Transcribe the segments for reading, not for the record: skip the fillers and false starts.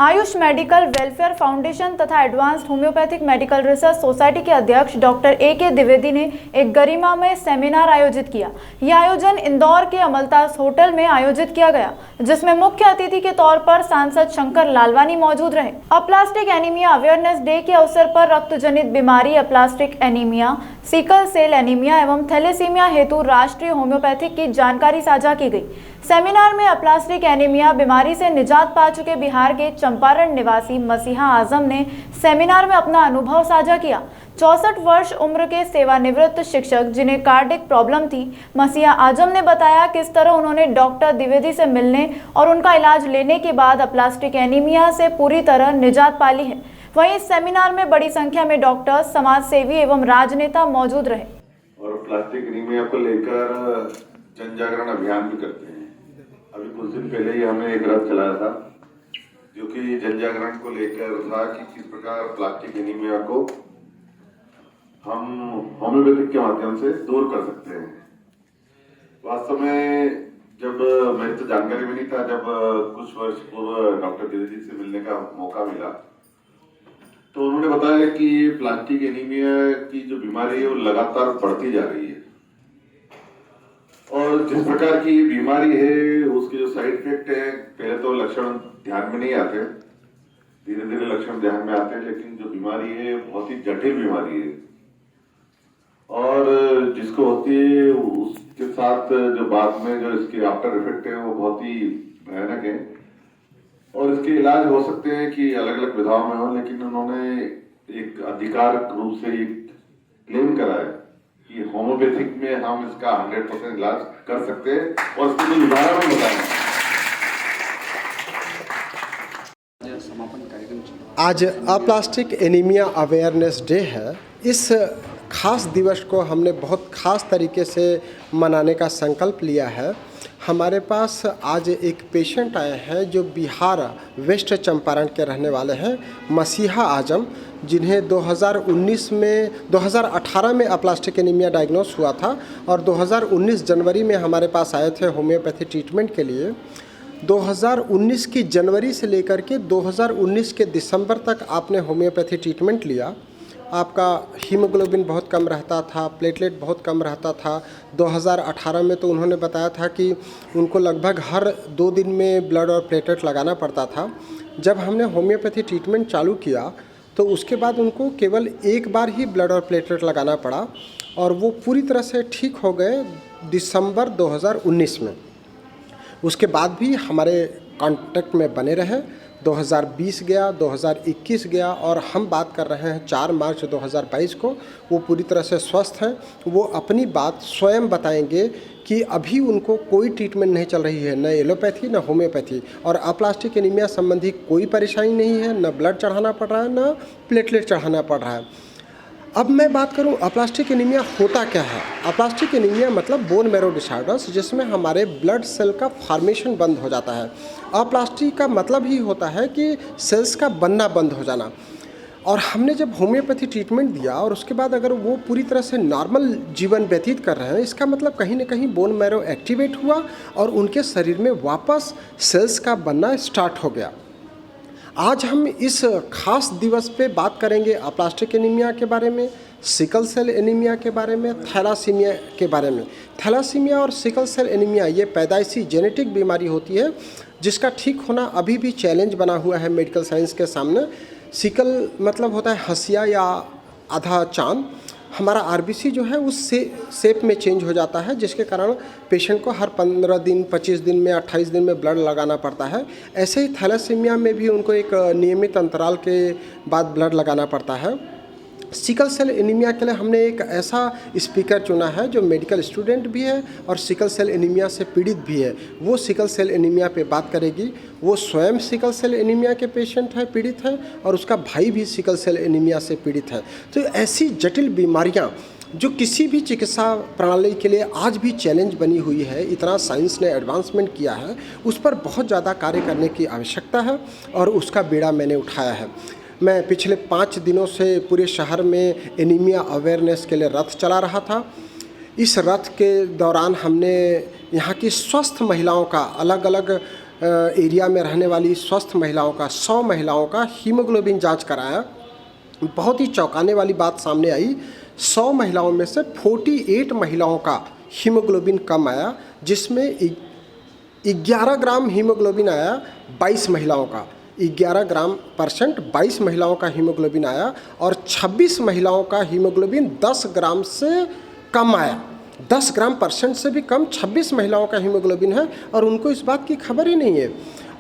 Ayush medical welfare foundation तथा advanced homeopathic medical research society के अध्यक्ष डॉक्टर ए.के. द्विवेदी ने एक गरिमामय सेमिनार आयोजित किया। यह आयोजन इंदौर के अमलतास होटल में आयोजित किया गया, जिसमें मुख्य अतिथि के तौर पर सांसद शंकर लालवानी मौजूद रहे। अप्लास्टिक एनीमिया अवेयरनेस डे के अवसर पर रक्त जनित बीमारी aplastic anaemia, sickle cell anaemia एवं थैलेसीमिया हेतु राष्ट्रीय होम्योपैथिक की जानकारी साझा की गई। सेमिनार में अप्लास्टिक एनीमिया बीमारी से निजात पा चुके बिहार के चंपारण निवासी मसीहा आजम ने सेमिनार में अपना अनुभव साझा किया। 64 वर्ष उम्र के सेवानिवृत्त शिक्षक जिन्हें कार्डिक प्रॉब्लम थी, मसीहा आजम ने बताया किस तरह उन्होंने डॉक्टर द्विवेदी से मिलने और उनका इलाज लेने के बाद अप्लास्टिक एनीमिया से पूरी तरह निजात पा ली है। वहीं इस सेमिनार में बड़ी संख्या में डॉक्टर, समाज सेवी एवं राजनेता मौजूद रहे। और प्लास्टिक एनीमिया को लेकर जन जागरण अभियान भी करते हैं। अभी कुछ दिन पहले ही हमने एक रथ चलाया था जो कि जन जागरण को लेकर था कि किस प्रकार प्लास्टिक एनीमिया को हम होम्योपैथिक के माध्यम से दूर कर सकते हैं। वास्तव में जब मेरी तो जानकारी भी नहीं था, जब कुछ वर्ष पूर्व डॉक्टर द्विवेदी से मिलने का मौका मिला तो उन्होंने बताया कि प्लास्टिक एनीमिया की जो बीमारी है वो लगातार बढ़ती जा रही है और जिस प्रकार की बीमारी है उसके जो साइड इफेक्ट है, पहले तो लक्षण ध्यान में नहीं आते, धीरे धीरे लक्षण ध्यान में आते हैं, लेकिन जो बीमारी है बहुत ही जटिल बीमारी है और जिसको होती है उसके साथ जो बाद में जो इसके आफ्टर इफेक्ट है वो बहुत ही भयानक है और इसके इलाज हो सकते हैं कि अलग अलग विधाओं में हो, लेकिन उन्होंने एक आधिकारिक रूप से क्लेम करा है कि होम्योपैथिक में हम इसका 100% इलाज कर सकते हैं और इसके लिए उदाहरण भी बताएंगे। आज अप्लास्टिक एनीमिया अवेयरनेस डे है। इस खास दिवस को हमने बहुत खास तरीके से मनाने का संकल्प लिया है। हमारे पास आज एक पेशेंट आए हैं जो बिहार वेस्ट चंपारण के रहने वाले हैं, मसीहा आजम, जिन्हें 2018 में अप्लास्टिक एनीमिया डायग्नोस हुआ था और 2019 जनवरी में हमारे पास आए थे होम्योपैथी ट्रीटमेंट के लिए। 2019 की जनवरी से लेकर के 2019 के दिसंबर तक आपने होम्योपैथी ट्रीटमेंट लिया। आपका हीमोग्लोबिन बहुत कम रहता था, प्लेटलेट बहुत कम रहता था। 2018 में तो उन्होंने बताया था कि उनको लगभग हर 2 दिन में ब्लड और प्लेटलेट लगाना पड़ता था। जब हमने होम्योपैथी ट्रीटमेंट चालू किया तो उसके बाद उनको केवल एक बार ही ब्लड और प्लेटलेट लगाना पड़ा और वो पूरी तरह से ठीक हो गए दिसंबर 2019 में। उसके बाद भी हमारे कांटेक्ट में बने रहे। 2020 गया, 2021 गया और हम बात कर रहे हैं 4 मार्च 2022 को। वो पूरी तरह से स्वस्थ हैं। वो अपनी बात स्वयं बताएंगे कि अभी उनको कोई ट्रीटमेंट नहीं चल रही है, न एलोपैथी न होम्योपैथी, और अप्लास्टिक एनीमिया संबंधी कोई परेशानी नहीं है, न ब्लड चढ़ाना पड़ रहा है न प्लेटलेट चढ़ाना पड़ रहा है। अब मैं बात करूं अप्लास्टिक एनीमिया होता क्या है। अप्लास्टिक एनीमिया मतलब बोन मैरो डिसऑर्डर्स, जिसमें हमारे ब्लड सेल का फॉर्मेशन बंद हो जाता है। अप्लास्टिक का मतलब ही होता है कि सेल्स का बनना बंद हो जाना। और हमने जब होम्योपैथी ट्रीटमेंट दिया और उसके बाद अगर वो पूरी तरह से नॉर्मल जीवन व्यतीत कर रहे हैं, इसका मतलब कहीं ना कहीं बोन मैरो एक्टिवेट हुआ और उनके शरीर में वापस सेल्स का बनना स्टार्ट हो गया। आज हम इस खास दिवस पे बात करेंगे अप्लास्टिक एनीमिया के बारे में, सिकल सेल एनीमिया के बारे में, थैलासीमिया के बारे में। थैलासीमिया और सिकल सेल एनीमिया ये पैदाइशी जेनेटिक बीमारी होती है जिसका ठीक होना अभी भी चैलेंज बना हुआ है मेडिकल साइंस के सामने। सिकल मतलब होता है हंसिया या आधा चांद। हमारा आरबीसी जो है उस शेप में चेंज हो जाता है, जिसके कारण पेशेंट को हर 15 दिन, 25 दिन में, 28 दिन में ब्लड लगाना पड़ता है। ऐसे ही थैलेसीमिया में भी उनको एक नियमित अंतराल के बाद ब्लड लगाना पड़ता है। सिकल सेल एनीमिया के लिए हमने एक ऐसा स्पीकर चुना है जो मेडिकल स्टूडेंट भी है और सिकल सेल एनीमिया से पीड़ित भी है। वो सिकल सेल एनीमिया पे बात करेगी। वो स्वयं सिकल सेल एनीमिया के पेशेंट है, पीड़ित है, और उसका भाई भी सिकल सेल एनीमिया से पीड़ित है। तो ऐसी जटिल बीमारियाँ जो किसी भी चिकित्सा प्रणाली के लिए आज भी चैलेंज बनी हुई है, इतना साइंस ने एडवांसमेंट किया है, उस पर बहुत ज़्यादा कार्य करने की आवश्यकता है और उसका बीड़ा मैंने उठाया है। मैं पिछले 5 दिनों से पूरे शहर में एनीमिया अवेयरनेस के लिए रथ चला रहा था। इस रथ के दौरान हमने यहाँ की स्वस्थ महिलाओं का अलग अलग एरिया में रहने वाली स्वस्थ महिलाओं का 100 महिलाओं का हीमोग्लोबिन जांच कराया। बहुत ही चौंकाने वाली बात सामने आई, 100 महिलाओं में से 48 महिलाओं का हीमोग्लोबिन कम आया, जिसमें 11 ग्राम हीमोग्लोबिन आया 22 महिलाओं का, 11% 22 महिलाओं का हीमोग्लोबिन आया, और 26 महिलाओं का हीमोग्लोबिन 10 ग्राम से कम आया। 10 ग्राम % से भी कम 26 महिलाओं का हीमोग्लोबिन है, और उनको इस बात की खबर ही नहीं है।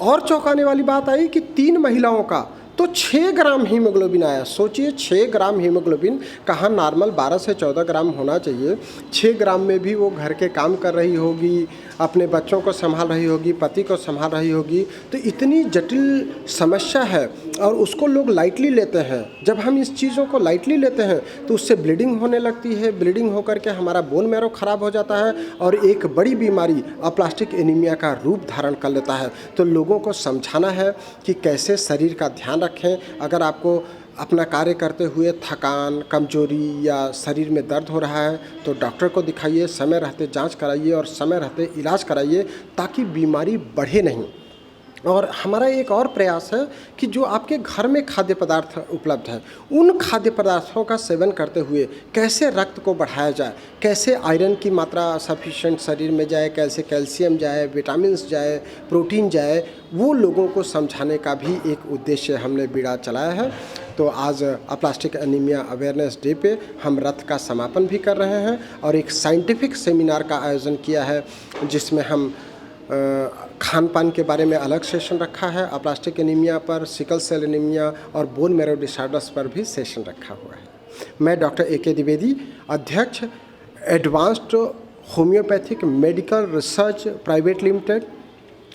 और चौंकाने वाली बात आई कि 3 महिलाओं का तो 6 ग्राम हीमोग्लोबिन आया। सोचिए 6 ग्राम हीमोग्लोबिन, कहाँ नॉर्मल 12 से 14 ग्राम होना चाहिए। 6 ग्राम में भी वो घर के काम कर रही होगी, अपने बच्चों को संभाल रही होगी, पति को संभाल रही होगी। तो इतनी जटिल समस्या है और उसको लोग लाइटली लेते हैं। जब हम इस चीज़ों को लाइटली लेते हैं तो उससे ब्लीडिंग होने लगती है, ब्लीडिंग होकर के हमारा बोन मैरो ख़राब हो जाता है और एक बड़ी बीमारी अप्लास्टिक एनीमिया का रूप धारण कर लेता है। तो लोगों को समझाना है कि कैसे शरीर का ध्यान रखें। अगर आपको अपना कार्य करते हुए थकान, कमजोरी या शरीर में दर्द हो रहा है तो डॉक्टर को दिखाइए, समय रहते जांच कराइए और समय रहते इलाज कराइए, ताकि बीमारी बढ़े नहीं। और हमारा एक और प्रयास है कि जो आपके घर में खाद्य पदार्थ उपलब्ध है, उन खाद्य पदार्थों का सेवन करते हुए कैसे रक्त को बढ़ाया जाए, कैसे आयरन की मात्रा सफिशिएंट शरीर में जाए, कैसे कैल्शियम जाए, विटामिन्स जाए, प्रोटीन जाए, वो लोगों को समझाने का भी एक उद्देश्य हमने बीड़ा चलाया है। तो आज अप्लास्टिक एनीमिया अवेयरनेस डे पे हम रथ का समापन भी कर रहे हैं और एक साइंटिफिक सेमिनार का आयोजन किया है, जिसमें हम खान पान के बारे में अलग सेशन रखा है, अप्लास्टिक एनीमिया पर, सिकल सेल एनीमिया और बोन मैरो डिसऑर्डर्स पर भी सेशन रखा हुआ है। मैं डॉक्टर AK द्विवेदी, अध्यक्ष advanced homeopathic medical research private limited,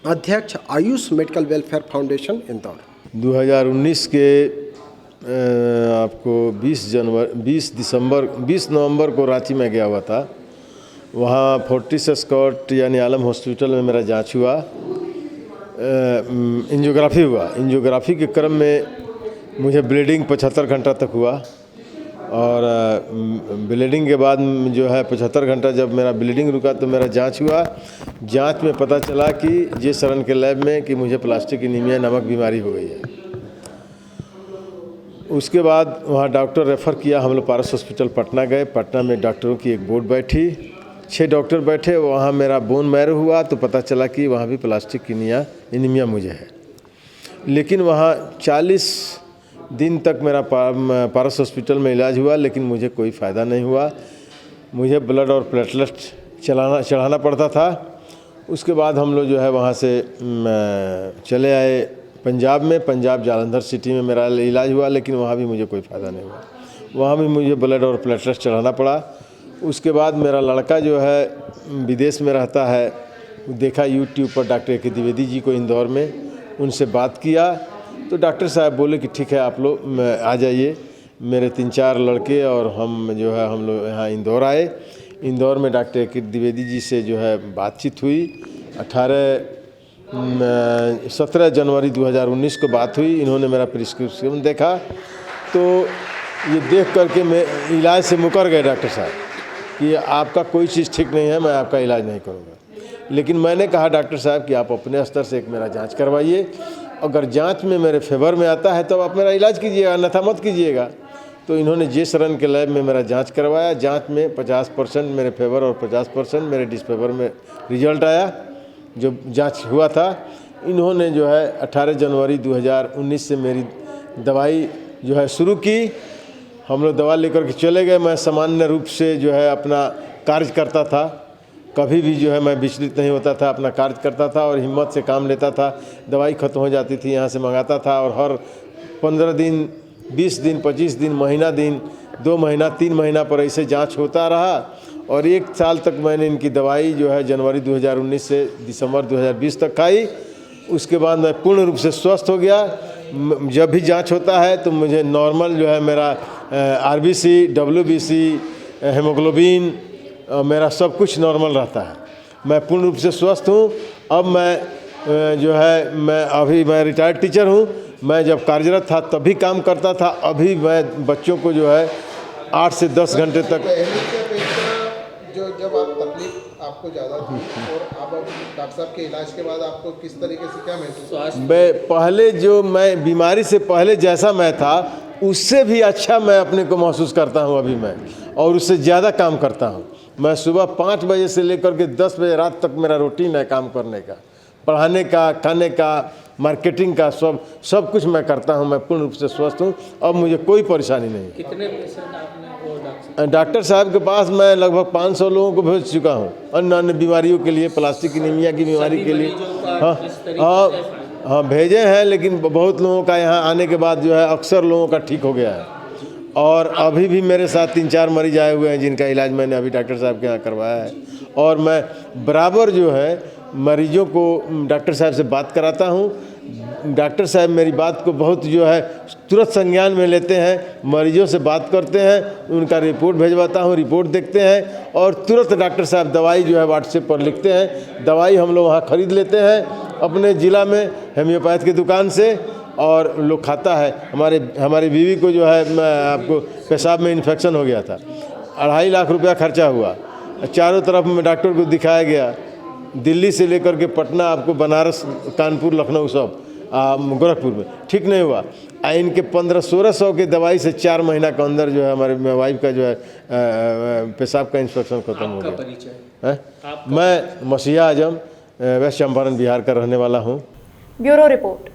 अध्यक्ष Ayush medical welfare foundation Indore. 2019 के आपको 20 नवंबर को रांची में गया हुआ था। वहाँ फोर्टिस एस्कॉर्ट यानी आलम हॉस्पिटल में मेरा जांच हुआ, एंजियोग्राफी हुआ। एंजियोग्राफी के क्रम में मुझे ब्लीडिंग 75 घंटा तक हुआ और ब्लीडिंग के बाद जो है 75 घंटा जब मेरा ब्लीडिंग रुका तो मेरा जांच हुआ। जांच में पता चला कि जे शरण के लैब में कि मुझे प्लास्टिक एनीमिया नामक बीमारी हो गई है। उसके बाद वहाँ डॉक्टर रेफ़र किया, हम लोग पारस हॉस्पिटल पटना गए। पटना में डॉक्टरों की एक बोर्ड बैठी, 6 डॉक्टर बैठे। वहाँ मेरा बोन मैरो हुआ तो पता चला कि वहाँ भी प्लास्टिक एनीमिया मुझे है। लेकिन वहाँ 40 दिन तक मेरा पारस हॉस्पिटल में इलाज हुआ, लेकिन मुझे कोई फ़ायदा नहीं हुआ। मुझे ब्लड और प्लेटलेट चढ़ाना पड़ता था। उसके बाद हम लोग जो है वहाँ से चले आए पंजाब में। पंजाब जालंधर सिटी में मेरा इलाज हुआ, लेकिन वहाँ भी मुझे कोई फ़ायदा नहीं हुआ। वहाँ भी मुझे ब्लड और प्लेटलेट चढ़ाना पड़ा। उसके बाद मेरा लड़का जो है विदेश में रहता है, देखा यूट्यूब पर डॉक्टर AK द्विवेदी जी को इंदौर में, उनसे बात किया तो डॉक्टर साहब बोले कि ठीक है आप लोग आ जाइए। मेरे 3-4 लड़के और हम जो है हम लोग यहाँ इंदौर आए। इंदौर में डॉक्टर AK द्विवेदी जी से जो है बातचीत हुई। 17 जनवरी 2019 को बात हुई। इन्होंने मेरा प्रिस्क्रिप्शन देखा तो ये देख करके मैं इलाज से मुकर गए डॉक्टर साहब कि आपका कोई चीज़ ठीक नहीं है, मैं आपका इलाज नहीं करूँगा। लेकिन मैंने कहा डॉक्टर साहब कि आप अपने स्तर से एक मेरा जांच करवाइए, अगर जांच में मेरे फेवर में आता है तो आप मेरा इलाज कीजिएगा, अन्यथा मत कीजिएगा। तो इन्होंने जे शरण के लैब में मेरा जांच करवाया। जांच में 50% मेरे फेवर और 50% मेरे डिसफेवर में रिजल्ट आया जो जांच हुआ था। इन्होंने जो है 18 जनवरी 2019 से मेरी दवाई जो है शुरू की। हम लोग दवा लेकर के चले गए। मैं सामान्य रूप से जो है अपना कार्य करता था, कभी भी जो है मैं विचलित नहीं होता था, अपना कार्य करता था और हिम्मत से काम लेता था। दवाई ख़त्म हो जाती थी, यहाँ से मंगाता था और हर 15 दिन, 20 दिन, 25 दिन, महीना दिन, 2 महीना, 3 महीना पर ऐसे जांच होता रहा और 1 साल तक मैंने इनकी दवाई जो है जनवरी 2019 से दिसंबर 2020 तक खाई। उसके बाद मैं पूर्ण रूप से स्वस्थ हो गया। जब भी जांच होता है तो मुझे नॉर्मल जो है मेरा RBC, WBC, हेमोग्लोबिन मेरा सब कुछ नॉर्मल रहता है। मैं पूर्ण रूप से स्वस्थ हूँ। अब मैं जो है मैं रिटायर्ड टीचर हूँ। मैं जब कार्यरत था तब भी काम करता था। अभी मैं बच्चों को जो है 8 से 10 घंटे तक जो जब आप तकलीफ आपको ज़्यादा थी और अब डॉक्टर साहब के इलाज के बाद आपको किस तरीके से क्या महसूस? मैं पहले जो मैं बीमारी से पहले जैसा मैं था उससे भी अच्छा मैं अपने को महसूस करता हूँ अभी मैं, और उससे ज़्यादा काम करता हूँ। मैं सुबह 5 बजे से लेकर के 10 बजे रात तक मेरा रूटीन है काम करने का, पढ़ाने का, खाने का, मार्केटिंग का, सब कुछ मैं करता हूँ। मैं पूर्ण रूप से स्वस्थ हूँ, अब मुझे कोई परेशानी नहीं। कितने पेशेंट आपने डॉक्टर साहब के पास मैं लगभग 500 लोगों को भेज चुका हूँ, अन्य अन्य बीमारियों के लिए, प्लास्टिक एनीमिया की बीमारी के लिए। हाँ भेजे हैं, लेकिन बहुत लोगों का यहाँ आने के बाद जो है अक्सर लोगों का ठीक हो गया है। और अभी भी मेरे साथ 3-4 मरीज आए हुए हैं जिनका इलाज मैंने अभी डॉक्टर साहब के यहाँ करवाया है। और मैं बराबर जो है मरीजों को डॉक्टर साहब से बात कराता हूँ। डॉक्टर साहब मेरी बात को बहुत जो है तुरंत संज्ञान में लेते हैं, मरीजों से बात करते हैं, उनका रिपोर्ट भेजवाता हूँ, रिपोर्ट देखते हैं और तुरंत डॉक्टर साहब दवाई जो है व्हाट्सएप पर लिखते हैं। दवाई हम लोग वहाँ ख़रीद लेते हैं अपने ज़िला में होम्योपैथ की दुकान से, और लोग खाता है। हमारी बीवी को जो है मैं आपको पेशाब में इन्फेक्शन हो गया था, 2.5 लाख रुपया खर्चा हुआ, चारों तरफ में डॉक्टर को दिखाया गया, दिल्ली से लेकर के पटना, आपको बनारस, कानपुर, लखनऊ, सब गोरखपुर में ठीक नहीं हुआ। इनके 1500-1600 की दवाई से 4 महीना के अंदर जो है हमारे वाइफ का जो है पेशाब का इन्फेक्शन खत्म हो गया। मैं मसीहा आजम, वेस्ट चंपारण, बिहार का रहने वाला हूँ। Bureau report.